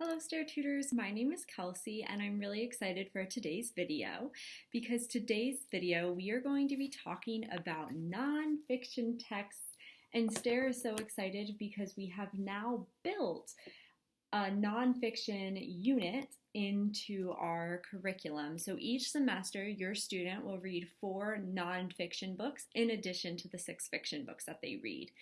Hello Stair Tutors, my name is Kelsey and I'm really excited for today's video because today's video we are going to be talking about nonfiction texts, and Stair is so excited because we have now built a nonfiction unit into our curriculum. So each semester your student will read 4 nonfiction books in addition to the 6 fiction books that they read.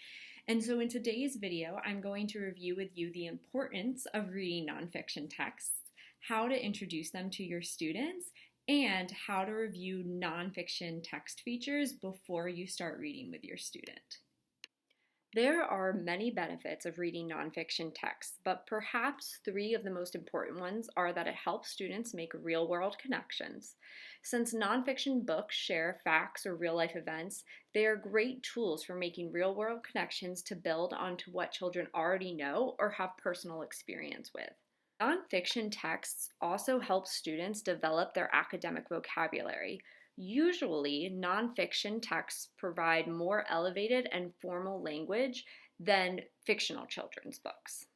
And so in today's video, I'm going to review with you the importance of reading nonfiction texts, how to introduce them to your students, and how to review nonfiction text features before you start reading with your student. There are many benefits of reading nonfiction texts, but perhaps 3 of the most important ones are that it helps students make real-world connections. Since nonfiction books share facts or real-life events, they are great tools for making real-world connections to build onto what children already know or have personal experience with. Nonfiction texts also help students develop their academic vocabulary. Usually, nonfiction texts provide more elevated and formal language than fictional children's books.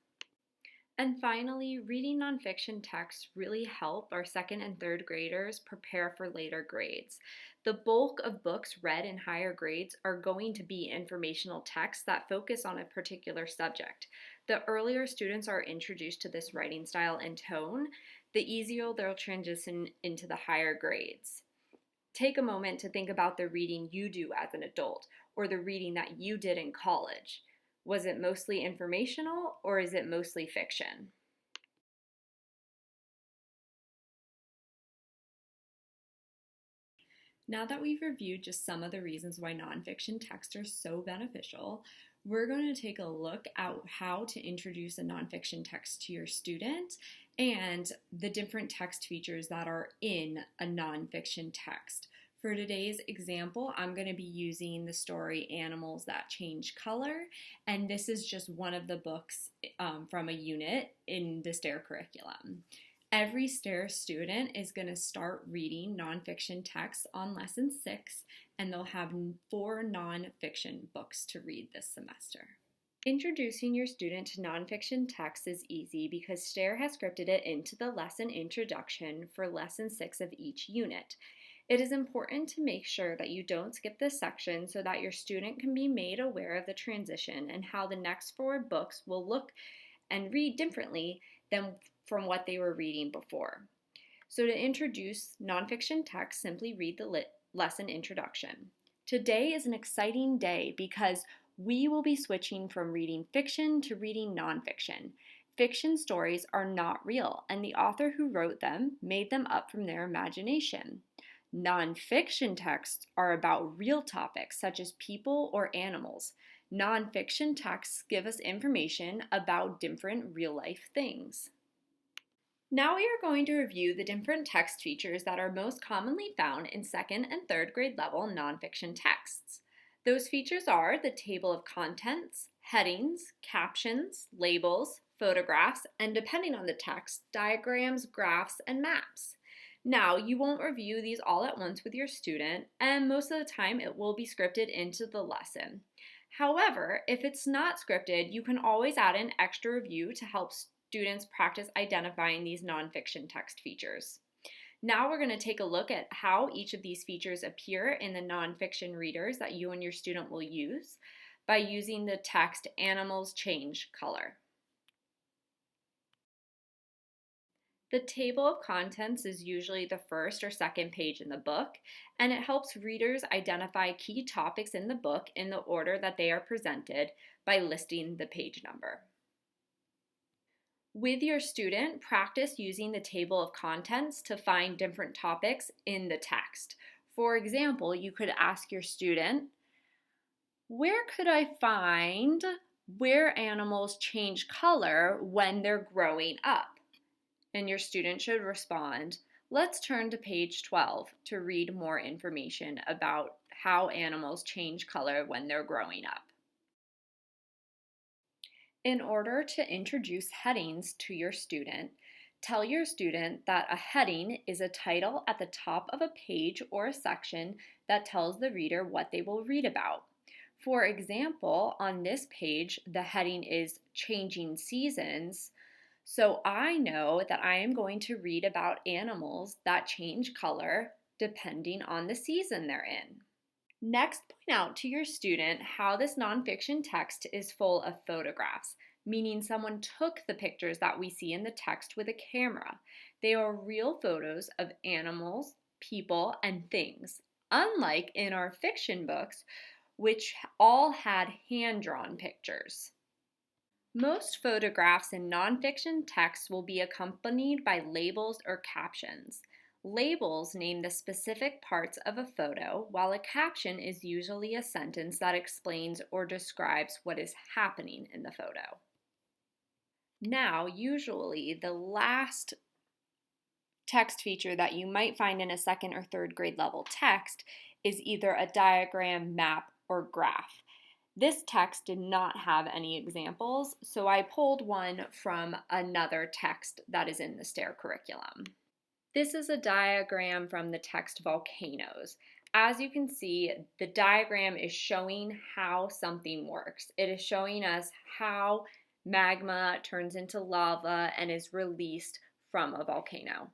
And finally, reading nonfiction texts really help our 2nd and 3rd graders prepare for later grades. The bulk of books read in higher grades are going to be informational texts that focus on a particular subject. The earlier students are introduced to this writing style and tone, the easier they'll transition into the higher grades. Take a moment to think about the reading you do as an adult, or the reading that you did in college. Was it mostly informational, or is it mostly fiction? Now that we've reviewed just some of the reasons why nonfiction texts are so beneficial, we're going to take a look at how to introduce a nonfiction text to your student and the different text features that are in a nonfiction text. For today's example, I'm going to be using the story Animals That Change Color, and this is just one of the books from a unit in the STAIR curriculum. Every STAIR student is going to start reading nonfiction texts on lesson 6, and they'll have 4 nonfiction books to read this semester. Introducing your student to nonfiction texts is easy because STAIR has scripted it into the lesson introduction for lesson 6 of each unit. It is important to make sure that you don't skip this section so that your student can be made aware of the transition and how the next 4 books will look and read differently than from what they were reading before. So to introduce nonfiction text, simply read the lesson introduction. Today is an exciting day because we will be switching from reading fiction to reading nonfiction. Fiction stories are not real, and the author who wrote them made them up from their imagination. Nonfiction texts are about real topics such as people or animals. Nonfiction texts give us information about different real-life things. Now we are going to review the different text features that are most commonly found in 2nd and 3rd grade level nonfiction texts. Those features are the table of contents, headings, captions, labels, photographs, and depending on the text, diagrams, graphs, and maps. Now, you won't review these all at once with your student, and most of the time it will be scripted into the lesson. However, if it's not scripted, you can always add an extra review to help students practice identifying these nonfiction text features. Now we're going to take a look at how each of these features appear in the nonfiction readers that you and your student will use by using the text Animals Change Color. The table of contents is usually the 1st or 2nd page in the book, and it helps readers identify key topics in the book in the order that they are presented by listing the page number. With your student, practice using the table of contents to find different topics in the text. For example, you could ask your student, where could I find where animals change color when they're growing up? And your student should respond, let's turn to page 12 to read more information about how animals change color when they're growing up. In order to introduce headings to your student, tell your student that a heading is a title at the top of a page or a section that tells the reader what they will read about. For example, on this page, the heading is Changing Seasons. So I know that I am going to read about animals that change color depending on the season they're in. Next, point out to your student how this nonfiction text is full of photographs, meaning someone took the pictures that we see in the text with a camera. They are real photos of animals, people, and things, unlike in our fiction books, which all had hand-drawn pictures. Most photographs in nonfiction texts will be accompanied by labels or captions. Labels name the specific parts of a photo, while a caption is usually a sentence that explains or describes what is happening in the photo. Now, usually the last text feature that you might find in a second or third grade level text is either a diagram, map, or graph. This text did not have any examples, so I pulled one from another text that is in the STAIR curriculum. This is a diagram from the text Volcanoes. As you can see, the diagram is showing how something works. It is showing us how magma turns into lava and is released from a volcano.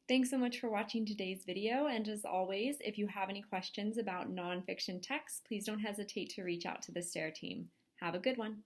Thanks so much for watching today's video, and as always, if you have any questions about nonfiction texts, please don't hesitate to reach out to the STAIR team. Have a good one.